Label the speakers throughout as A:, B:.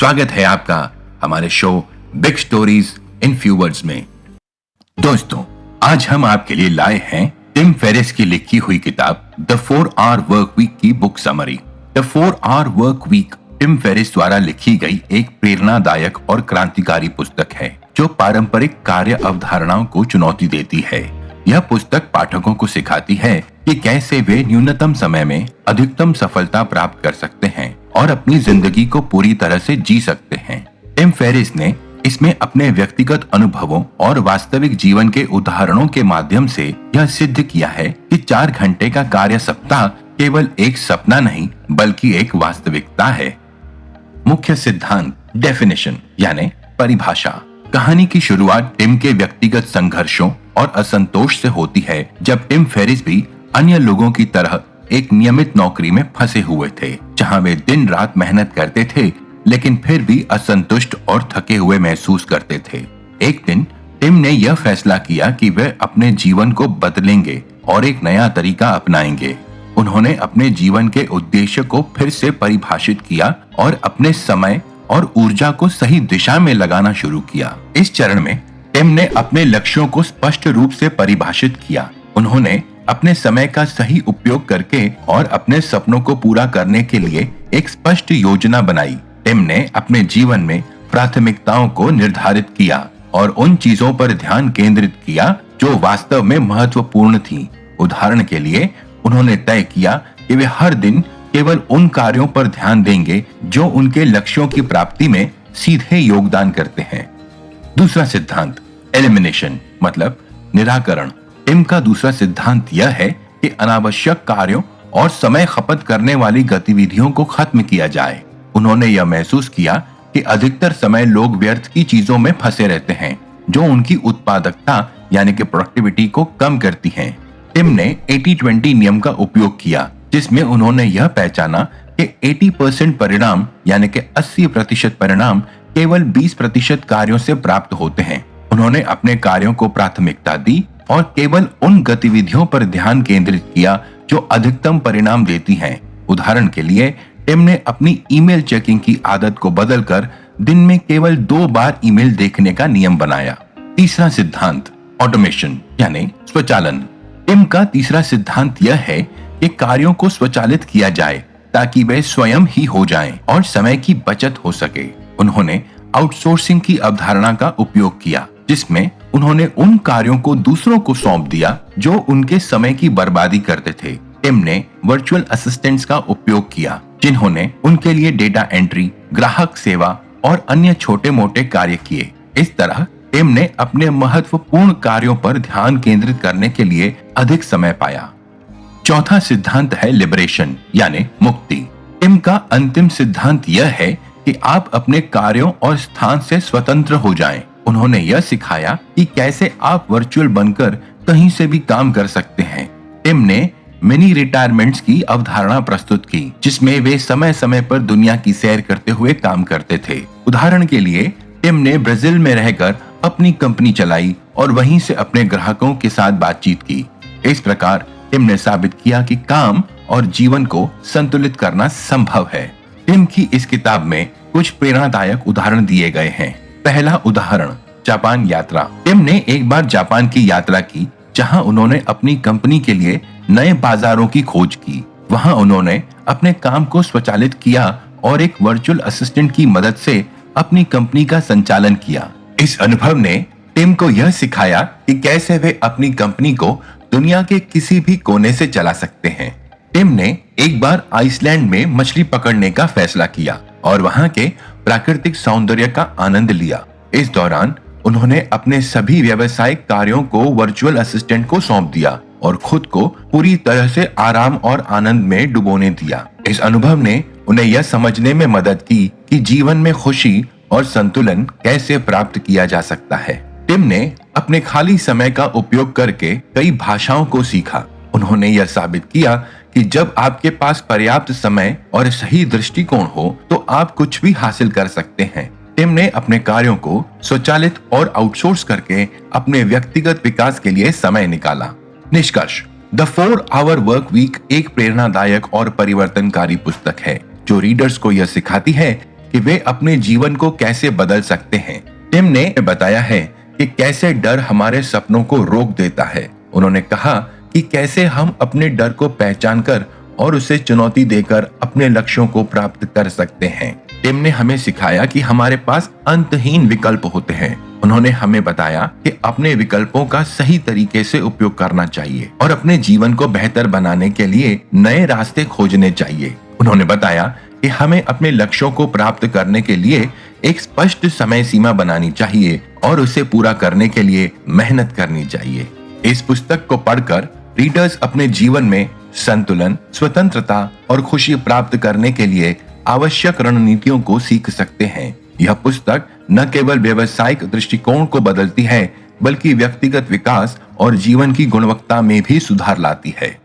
A: स्वागत है आपका हमारे show big stories in few words में। दोस्तों, आज हम आपके लिए लाए हैं टिम फेरिस की लिखी हुई किताब द 4 आवर वर्क वीक की book summary. The 4 hour work week Tim Ferriss द्वारा लिखी गई एक प्रेरणादायक और क्रांतिकारी पुस्तक है जो पारंपरिक कार्य अवधारणाओं को चुनौती देती है। यह पुस्तक पाठकों को सिखाती है कि कैसे वे न्यूनतम समय में अधिकतम सफलता प्राप्त कर सकते हैं और अपनी जिंदगी को पूरी तरह से जी सकते हैं। टिम फेरिस ने इसमें अपने व्यक्तिगत अनुभवों और वास्तविक जीवन के उदाहरणों के माध्यम से यह सिद्ध किया है कि 4 घंटे का कार्य सप्ताह केवल एक सपना नहीं बल्कि एक वास्तविकता है। मुख्य सिद्धांत डेफिनेशन यानी परिभाषा। कहानी की शुरुआत टिम के व्यक्तिगत संघर्षों और असंतोष से होती है, जब टिम फेरिस भी अन्य लोगों की तरह एक नियमित नौकरी में फंसे हुए थे जहां वे दिन रात मेहनत करते थे लेकिन फिर भी असंतुष्ट और थके हुए महसूस करते थे। एक दिन टिम ने यह फैसला किया कि वे अपने जीवन को बदलेंगे और एक नया तरीका अपनाएंगे। उन्होंने अपने जीवन के उद्देश्य को फिर से परिभाषित किया और अपने समय और ऊर्जा को सही दिशा में लगाना शुरू किया। इस चरण में टिम ने अपने लक्ष्यों को स्पष्ट रूप से परिभाषित किया। उन्होंने अपने समय का सही उपयोग करके और अपने सपनों को पूरा करने के लिए एक स्पष्ट योजना बनाई। टिम ने अपने जीवन में प्राथमिकताओं को निर्धारित किया और उन चीजों पर ध्यान केंद्रित किया जो वास्तव में महत्वपूर्ण थीं। उदाहरण के लिए, उन्होंने तय किया कि वे हर दिन केवल उन कार्यों पर ध्यान देंगे जो उनके लक्ष्यों की प्राप्ति में सीधे योगदान करते हैं। दूसरा सिद्धांत एलिमिनेशन मतलब निराकरण। टिम का दूसरा सिद्धांत यह है कि अनावश्यक कार्यों और समय खपत करने वाली गतिविधियों को खत्म किया जाए। उन्होंने यह महसूस किया कि अधिकतर समय लोग व्यर्थ की चीजों में फंसे रहते हैं जो उनकी उत्पादकता यानी कि प्रोडक्टिविटी को कम करती हैं। टिम ने 80-20 नियम का उपयोग किया, जिसमें उन्होंने यह पहचाना कि 80% परिणाम यानी कि 80% परिणाम केवल 20% कार्यों से प्राप्त होते हैं। उन्होंने अपने कार्यों को प्राथमिकता दी और केवल उन गतिविधियों पर ध्यान केंद्रित किया जो अधिकतम परिणाम देती हैं। उदाहरण के लिए, टिम ने अपनी ईमेल चेकिंग की आदत को बदलकर दिन में केवल 2 बार ईमेल देखने का नियम बनाया। तीसरा सिद्धांत ऑटोमेशन यानी स्वचालन। टिम का तीसरा सिद्धांत यह है कि कार्यों को स्वचालित किया जाए ताकि वे स्वयं ही हो जाएं और समय की बचत हो सके। उन्होंने आउटसोर्सिंग की अवधारणा का उपयोग किया, जिसमें उन्होंने उन कार्यों को दूसरों को सौंप दिया जो उनके समय की बर्बादी करते थे। टिम ने वर्चुअल असिस्टेंट्स का उपयोग किया, जिन्होंने उनके लिए डेटा एंट्री, ग्राहक सेवा और अन्य छोटे मोटे कार्य किए। इस तरह टिम ने अपने महत्वपूर्ण कार्यों पर ध्यान केंद्रित करने के लिए अधिक समय पाया। चौथा सिद्धांत है लिबरेशन यानी मुक्ति। टिम का अंतिम सिद्धांत यह है कि आप अपने कार्यों और स्थान से स्वतंत्र हो जाएं। उन्होंने यह सिखाया कि कैसे आप वर्चुअल बनकर कहीं से भी काम कर सकते हैं। टिम ने मिनी रिटायरमेंट्स की अवधारणा प्रस्तुत की, जिसमें वे समय समय पर दुनिया की सैर करते हुए काम करते थे। उदाहरण के लिए, टिम ने ब्राजील में रहकर अपनी कंपनी चलाई और वहीं से अपने ग्राहकों के साथ बातचीत की। इस प्रकार टिम ने साबित किया कि काम और जीवन को संतुलित करना संभव है। टिम की इस किताब में कुछ प्रेरणादायक उदाहरण दिए गए हैं। पहला उदाहरण, जापान यात्रा। टिम ने एक बार जापान की यात्रा की, जहां उन्होंने अपनी कंपनी के लिए नए बाजारों की खोज की। वहां उन्होंने अपने काम को स्वचालित किया और एक वर्चुअल असिस्टेंट की मदद से अपनी कंपनी का संचालन किया। इस अनुभव ने टिम को यह सिखाया कि कैसे वे अपनी कंपनी को दुनिया के किसी भी कोने से चला सकते हैं। टिम ने एक बार आइसलैंड में मछली पकड़ने का फैसला किया और वहां के प्राकृतिक सौंदर्य का आनंद लिया। इस दौरान उन्होंने अपने सभी व्यावसायिक कार्यों को वर्चुअल असिस्टेंट को सौंप दिया और खुद को पूरी तरह से आराम और आनंद में डुबोने दिया। इस अनुभव ने उन्हें यह समझने में मदद की कि जीवन में खुशी और संतुलन कैसे प्राप्त किया जा सकता है। टिम ने अपने खाली समय का उपयोग करके कई भाषाओं को सीखा। उन्होंने यह साबित किया कि जब आपके पास पर्याप्त समय और सही दृष्टिकोण हो तो आप कुछ भी हासिल कर सकते हैं। टिम ने अपने कार्यों को स्वचालित और आउटसोर्स करके अपने व्यक्तिगत विकास के लिए समय निकाला। निष्कर्ष, द 4 आवर वर्क वीक एक प्रेरणादायक और परिवर्तनकारी पुस्तक है जो रीडर्स को यह सिखाती है कि वे अपने जीवन को कैसे बदल सकते हैं। टिम ने बताया है कि कैसे डर हमारे सपनों को रोक देता है। उन्होंने कहा कि कैसे हम अपने डर को पहचान कर और उसे चुनौती देकर अपने लक्ष्यों को प्राप्त कर सकते हैं। टिम ने हमें सिखाया कि हमारे पास अंतहीन विकल्प होते हैं। उन्होंने हमें बताया कि अपने विकल्पों का सही तरीके से उपयोग करना चाहिए और अपने जीवन को बेहतर बनाने के लिए नए रास्ते खोजने चाहिए। उन्होंने बताया कि हमें अपने लक्ष्यों को प्राप्त करने के लिए एक स्पष्ट समय सीमा बनानी चाहिए और उसे पूरा करने के लिए मेहनत करनी चाहिए। इस पुस्तक को पढ़कर रीडर्स अपने जीवन में संतुलन, स्वतंत्रता और खुशी प्राप्त करने के लिए आवश्यक रणनीतियों को सीख सकते हैं। यह पुस्तक न केवल व्यावसायिक दृष्टिकोण को बदलती है, बल्कि व्यक्तिगत विकास और जीवन की गुणवत्ता में भी सुधार लाती है।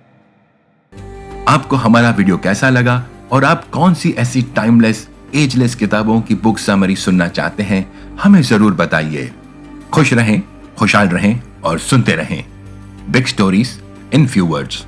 A: आपको हमारा वीडियो कैसा लगा और आप कौन सी ऐसी टाइमलेस, एजलेस किताबों की बुक समरी सुनना चाहते हैं, हमें जरूर बताइए। खुश रहें, खुशहाल रहें और सुनते रहें big stories in few words.